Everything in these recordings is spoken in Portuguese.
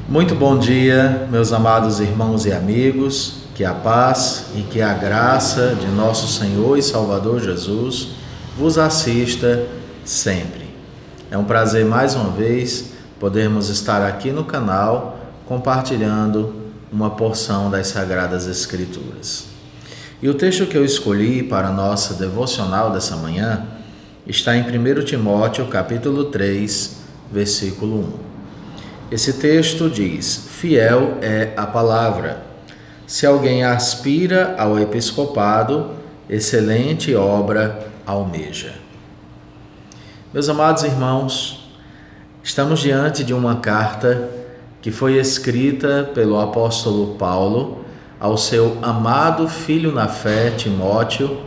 Muito bom dia, meus amados irmãos e amigos, que a paz e que a graça de nosso Senhor e Salvador Jesus vos assista sempre. É um prazer mais uma vez podermos estar aqui no canal compartilhando uma porção das Sagradas Escrituras. E o texto que eu escolhi para a nossa devocional dessa manhã está em 1 Timóteo capítulo 3, versículo 1. Esse texto diz: fiel é a palavra. Se alguém aspira ao episcopado, excelente obra almeja. Meus amados irmãos, estamos diante de uma carta que foi escrita pelo apóstolo Paulo ao seu amado filho na fé, Timóteo,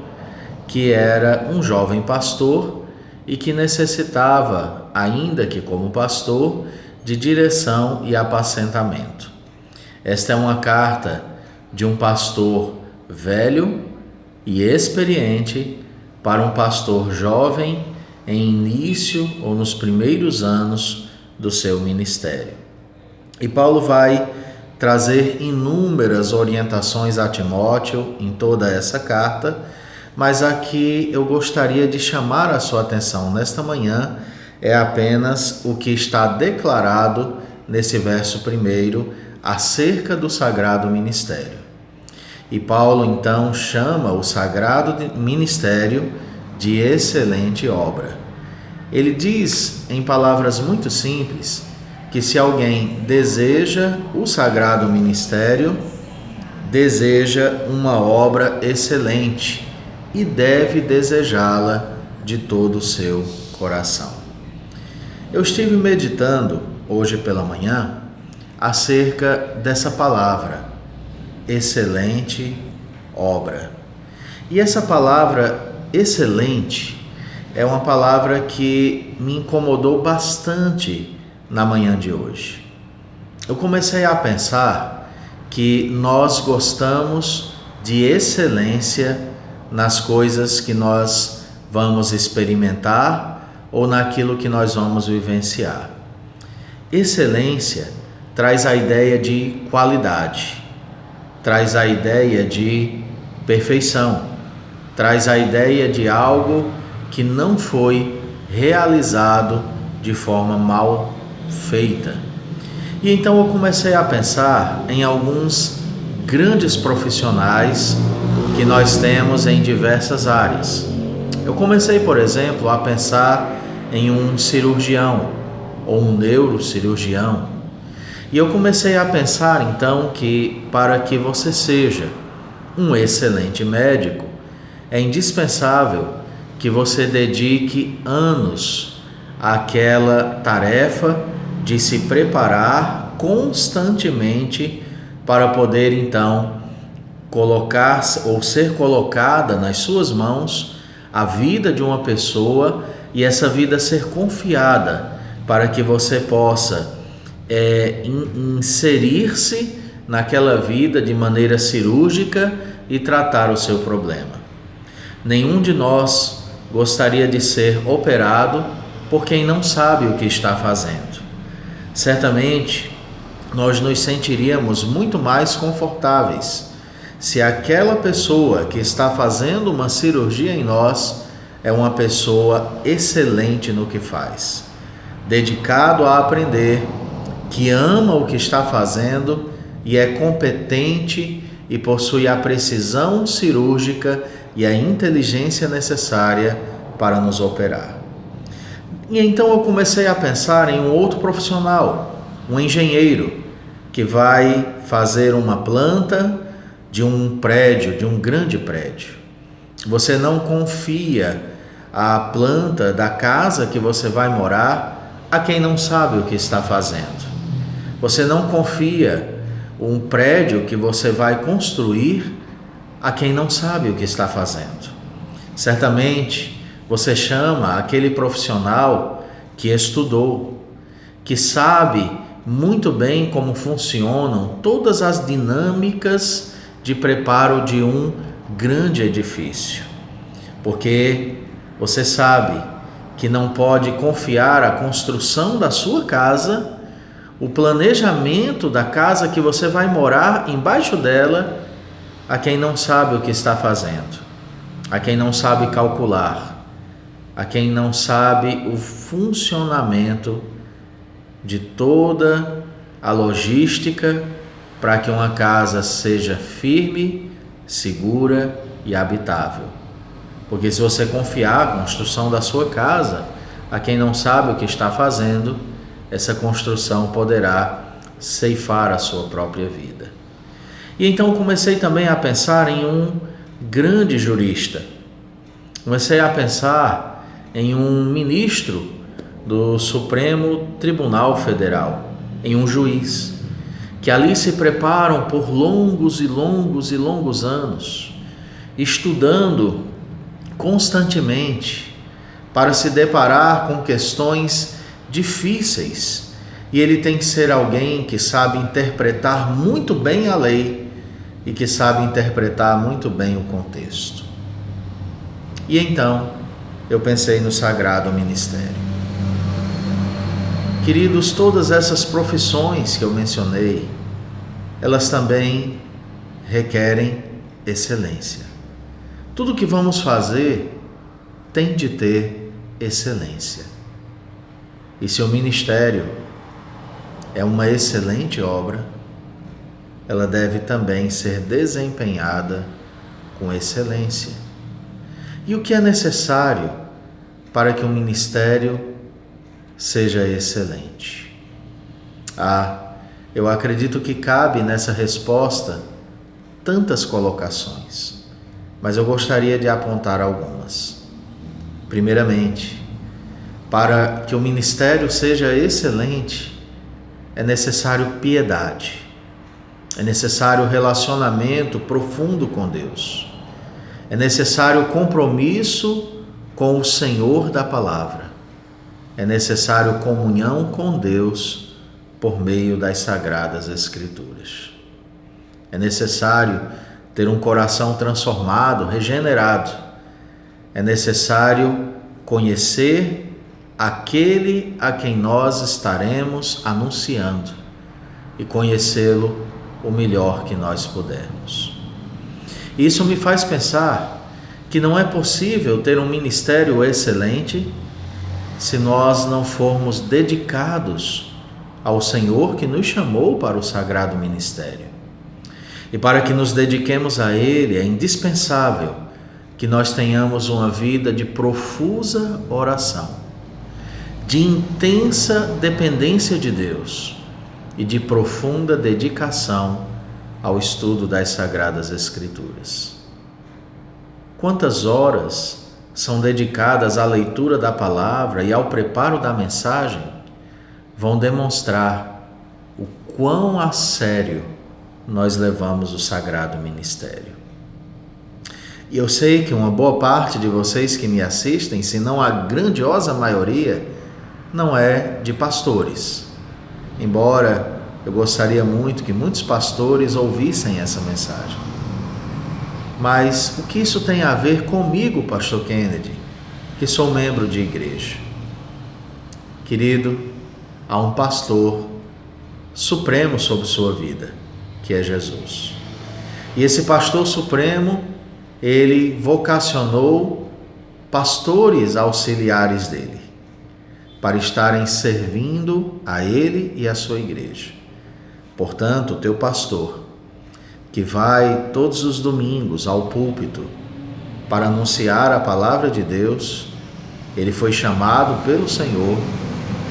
que era um jovem pastor e que necessitava, ainda que como pastor, de direção e apacentamento. Esta é uma carta de um pastor velho e experiente para um pastor jovem em início ou nos primeiros anos do seu ministério. E Paulo vai trazer inúmeras orientações a Timóteo em toda essa carta, mas aqui eu gostaria de chamar a sua atenção nesta manhã é apenas o que está declarado nesse verso primeiro acerca do sagrado ministério. E Paulo então chama o sagrado ministério de excelente obra. Ele diz em palavras muito simples que se alguém deseja o sagrado ministério, deseja uma obra excelente e deve desejá-la de todo o seu coração. Eu estive meditando hoje pela manhã acerca dessa palavra, excelente obra. E essa palavra excelente é uma palavra que me incomodou bastante na manhã de hoje. Eu comecei a pensar que nós gostamos de excelência nas coisas que nós vamos experimentar ou naquilo que nós vamos vivenciar. Excelência traz a ideia de qualidade, traz a ideia de perfeição, traz a ideia de algo que não foi realizado de forma mal feita. E então eu comecei a pensar em alguns grandes profissionais que nós temos em diversas áreas. Eu comecei, por exemplo, a pensar em um cirurgião ou um neurocirurgião. E eu comecei a pensar então que para que você seja um excelente médico, é indispensável que você dedique anos àquela tarefa de se preparar constantemente para poder então colocar ou ser colocada nas suas mãos a vida de uma pessoa e essa vida ser confiada para que você possa inserir-se naquela vida de maneira cirúrgica e tratar o seu problema. Nenhum de nós gostaria de ser operado por quem não sabe o que está fazendo. Certamente, nós nos sentiríamos muito mais confortáveis se aquela pessoa que está fazendo uma cirurgia em nós é uma pessoa excelente no que faz, dedicado a aprender, que ama o que está fazendo e é competente e possui a precisão cirúrgica e a inteligência necessária para nos operar. E então eu comecei a pensar em um outro profissional, um engenheiro, que vai fazer uma planta de um prédio, de um grande prédio. Você não confia a planta da casa que você vai morar a quem não sabe o que está fazendo. Você não confia um prédio que você vai construir a quem não sabe o que está fazendo. Certamente você chama aquele profissional que estudou, que sabe muito bem como funcionam todas as dinâmicas de preparo de um grande edifício, porque você sabe que não pode confiar a construção da sua casa o planejamento da casa que você vai morar embaixo dela a quem não sabe o que está fazendo, a quem não sabe calcular, a quem não sabe o funcionamento de toda a logística para que uma casa seja firme, segura e habitável. Porque se você confiar a construção da sua casa a quem não sabe o que está fazendo, essa construção poderá ceifar a sua própria vida. E então comecei também a pensar em um grande jurista. Comecei a pensar em um ministro do Supremo Tribunal Federal, em um juiz, que ali se preparam por longos e longos e longos anos, estudando constantemente para se deparar com questões difíceis. E ele tem que ser alguém que sabe interpretar muito bem a lei e que sabe interpretar muito bem o contexto. E então eu pensei no sagrado ministério. Queridos, todas essas profissões que eu mencionei, elas também requerem excelência. Tudo que vamos fazer tem de ter excelência. E se o ministério é uma excelente obra, ela deve também ser desempenhada com excelência. E o que é necessário para que o ministério seja excelente? Eu acredito que cabe nessa resposta tantas colocações, mas eu gostaria de apontar algumas. Primeiramente, para que o ministério seja excelente, é necessário piedade, é necessário relacionamento profundo com Deus, é necessário compromisso com o Senhor da palavra, é necessário comunhão com Deus por meio das Sagradas Escrituras. É necessário ter um coração transformado, regenerado. É necessário conhecer aquele a quem nós estaremos anunciando e conhecê-lo o melhor que nós pudermos. Isso me faz pensar que não é possível ter um ministério excelente se nós não formos dedicados ao Senhor que nos chamou para o sagrado ministério. E para que nos dediquemos a Ele, é indispensável que nós tenhamos uma vida de profusa oração, de intensa dependência de Deus e de profunda dedicação ao estudo das Sagradas Escrituras. Quantas horas são dedicadas à leitura da palavra e ao preparo da mensagem vão demonstrar o quão a sério nós levamos o sagrado ministério. E eu sei que uma boa parte de vocês que me assistem, se não a grandiosa maioria, não é de pastores. Embora eu gostaria muito que muitos pastores ouvissem essa mensagem. Mas o que isso tem a ver comigo, pastor Kennedy, que sou membro de igreja? Querido, há um pastor supremo sobre sua vida, que é Jesus. E esse pastor supremo, ele vocacionou pastores auxiliares dele, para estarem servindo a ele e a sua igreja. Portanto, o teu pastor, que vai todos os domingos ao púlpito para anunciar a palavra de Deus, ele foi chamado pelo Senhor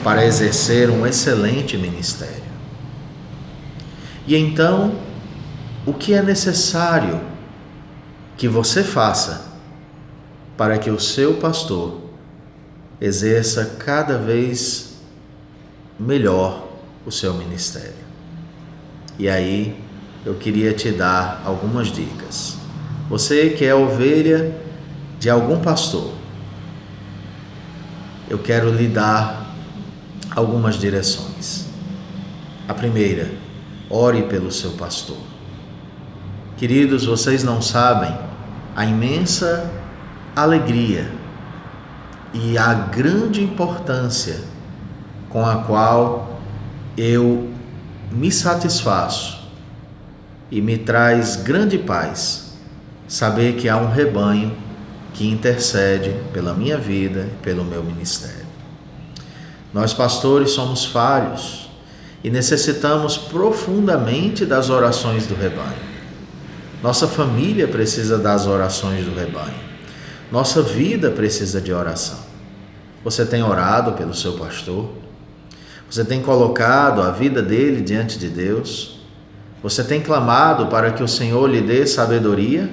para exercer um excelente ministério. E então, o que é necessário que você faça para que o seu pastor exerça cada vez melhor o seu ministério? E aí, eu queria te dar algumas dicas. Você que é ovelha de algum pastor, eu quero lhe dar algumas direções. A primeira, ore pelo seu pastor. Queridos, vocês não sabem a imensa alegria e a grande importância com a qual eu me satisfaço e me traz grande paz saber que há um rebanho que intercede pela minha vida e pelo meu ministério. Nós, pastores, somos falhos e necessitamos profundamente das orações do rebanho. Nossa família precisa das orações do rebanho. Nossa vida precisa de oração. Você tem orado pelo seu pastor? Você tem colocado a vida dele diante de Deus? Você tem clamado para que o Senhor lhe dê sabedoria?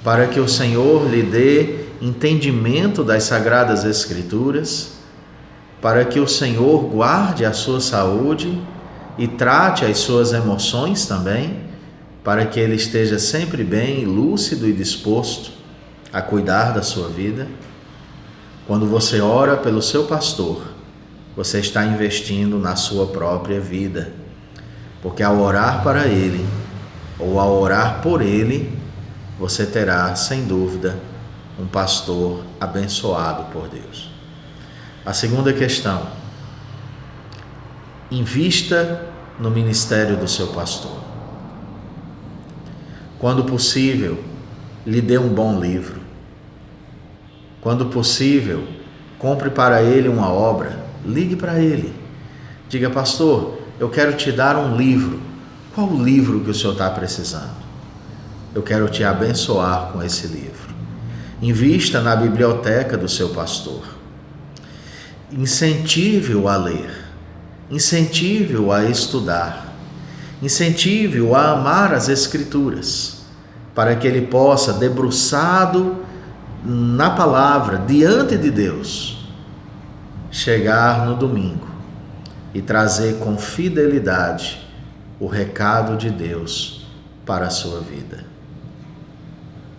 Para que o Senhor lhe dê entendimento das Sagradas Escrituras? Para que o Senhor guarde a sua saúde e trate as suas emoções também? Para que ele esteja sempre bem, lúcido e disposto a cuidar da sua vida? Quando você ora pelo seu pastor, você está investindo na sua própria vida, porque ao orar para ele, ou ao orar por ele, você terá, sem dúvida, um pastor abençoado por Deus. A segunda questão: invista no ministério do seu pastor. Quando possível, lhe dê um bom livro. Quando possível, compre para ele uma obra. Ligue para ele. Diga: pastor, eu quero te dar um livro. Qual o livro que o senhor está precisando? Eu quero te abençoar com esse livro. Invista na biblioteca do seu pastor. Incentive-o a ler. Incentive-o a estudar. Incentive-o a amar as Escrituras, para que ele possa, debruçado na palavra, diante de Deus, chegar no domingo e trazer com fidelidade o recado de Deus para a sua vida.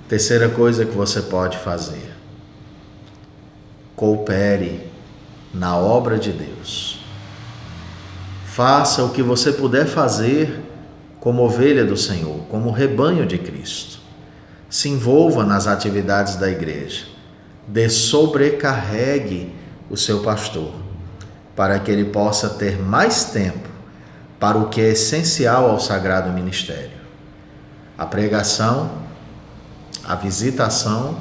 Terceira coisa que você pode fazer: coopere na obra de Deus. Faça o que você puder fazer como ovelha do Senhor, como rebanho de Cristo. Se envolva nas atividades da igreja. Dessobrecarregue o seu pastor, para que ele possa ter mais tempo para o que é essencial ao sagrado ministério: a pregação, a visitação,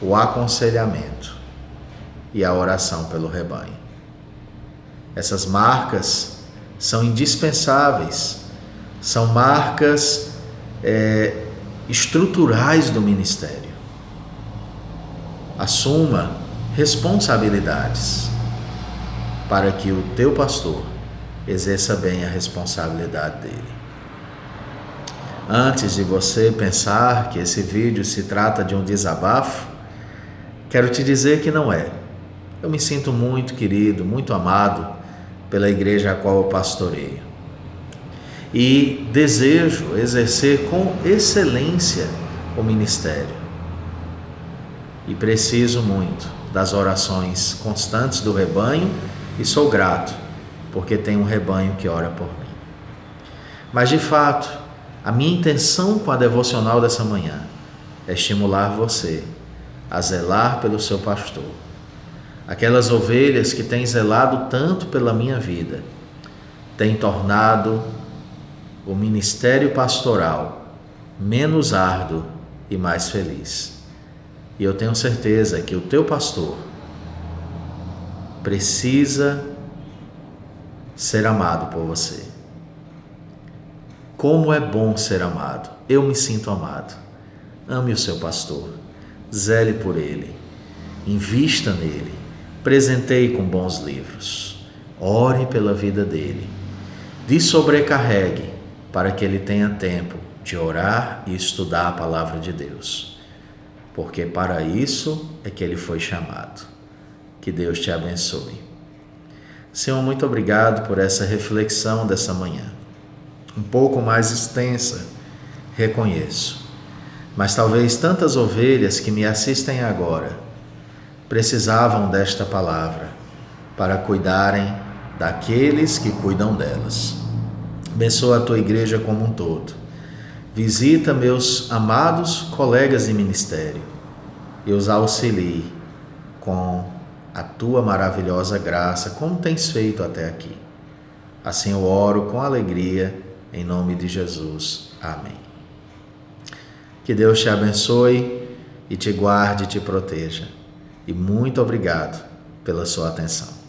o aconselhamento e a oração pelo rebanho. Essas marcas são indispensáveis, são marcas estruturais do ministério. Assuma responsabilidades para que o teu pastor exerça bem a responsabilidade dele. Antes de você pensar que esse vídeo se trata de um desabafo, quero te dizer que não é. Eu me sinto muito querido, muito amado pela igreja a qual eu pastoreio. E desejo exercer com excelência o ministério. E preciso muito das orações constantes do rebanho e sou grato, porque tenho um rebanho que ora por mim. Mas, de fato, a minha intenção com a devocional dessa manhã é estimular você a zelar pelo seu pastor. Aquelas ovelhas que têm zelado tanto pela minha vida, têm tornado o ministério pastoral menos árduo e mais feliz. E eu tenho certeza que o teu pastor precisa ser amado por você. Como é bom ser amado. Eu me sinto amado. Ame o seu pastor. Zele por ele. Invista nele. Presenteie com bons livros. Ore pela vida dele. Desobrecarregue para que ele tenha tempo de orar e estudar a palavra de Deus. Porque para isso é que ele foi chamado. Que Deus te abençoe. Senhor, muito obrigado por essa reflexão dessa manhã. Um pouco mais extensa, reconheço. Mas talvez tantas ovelhas que me assistem agora precisavam desta palavra para cuidarem daqueles que cuidam delas. Abençoa a tua igreja como um todo. Visita meus amados colegas de ministério e os auxilie com a tua maravilhosa graça, como tens feito até aqui. Assim eu oro com alegria, em nome de Jesus. Amém. Que Deus te abençoe e te guarde e te proteja. E muito obrigado pela sua atenção.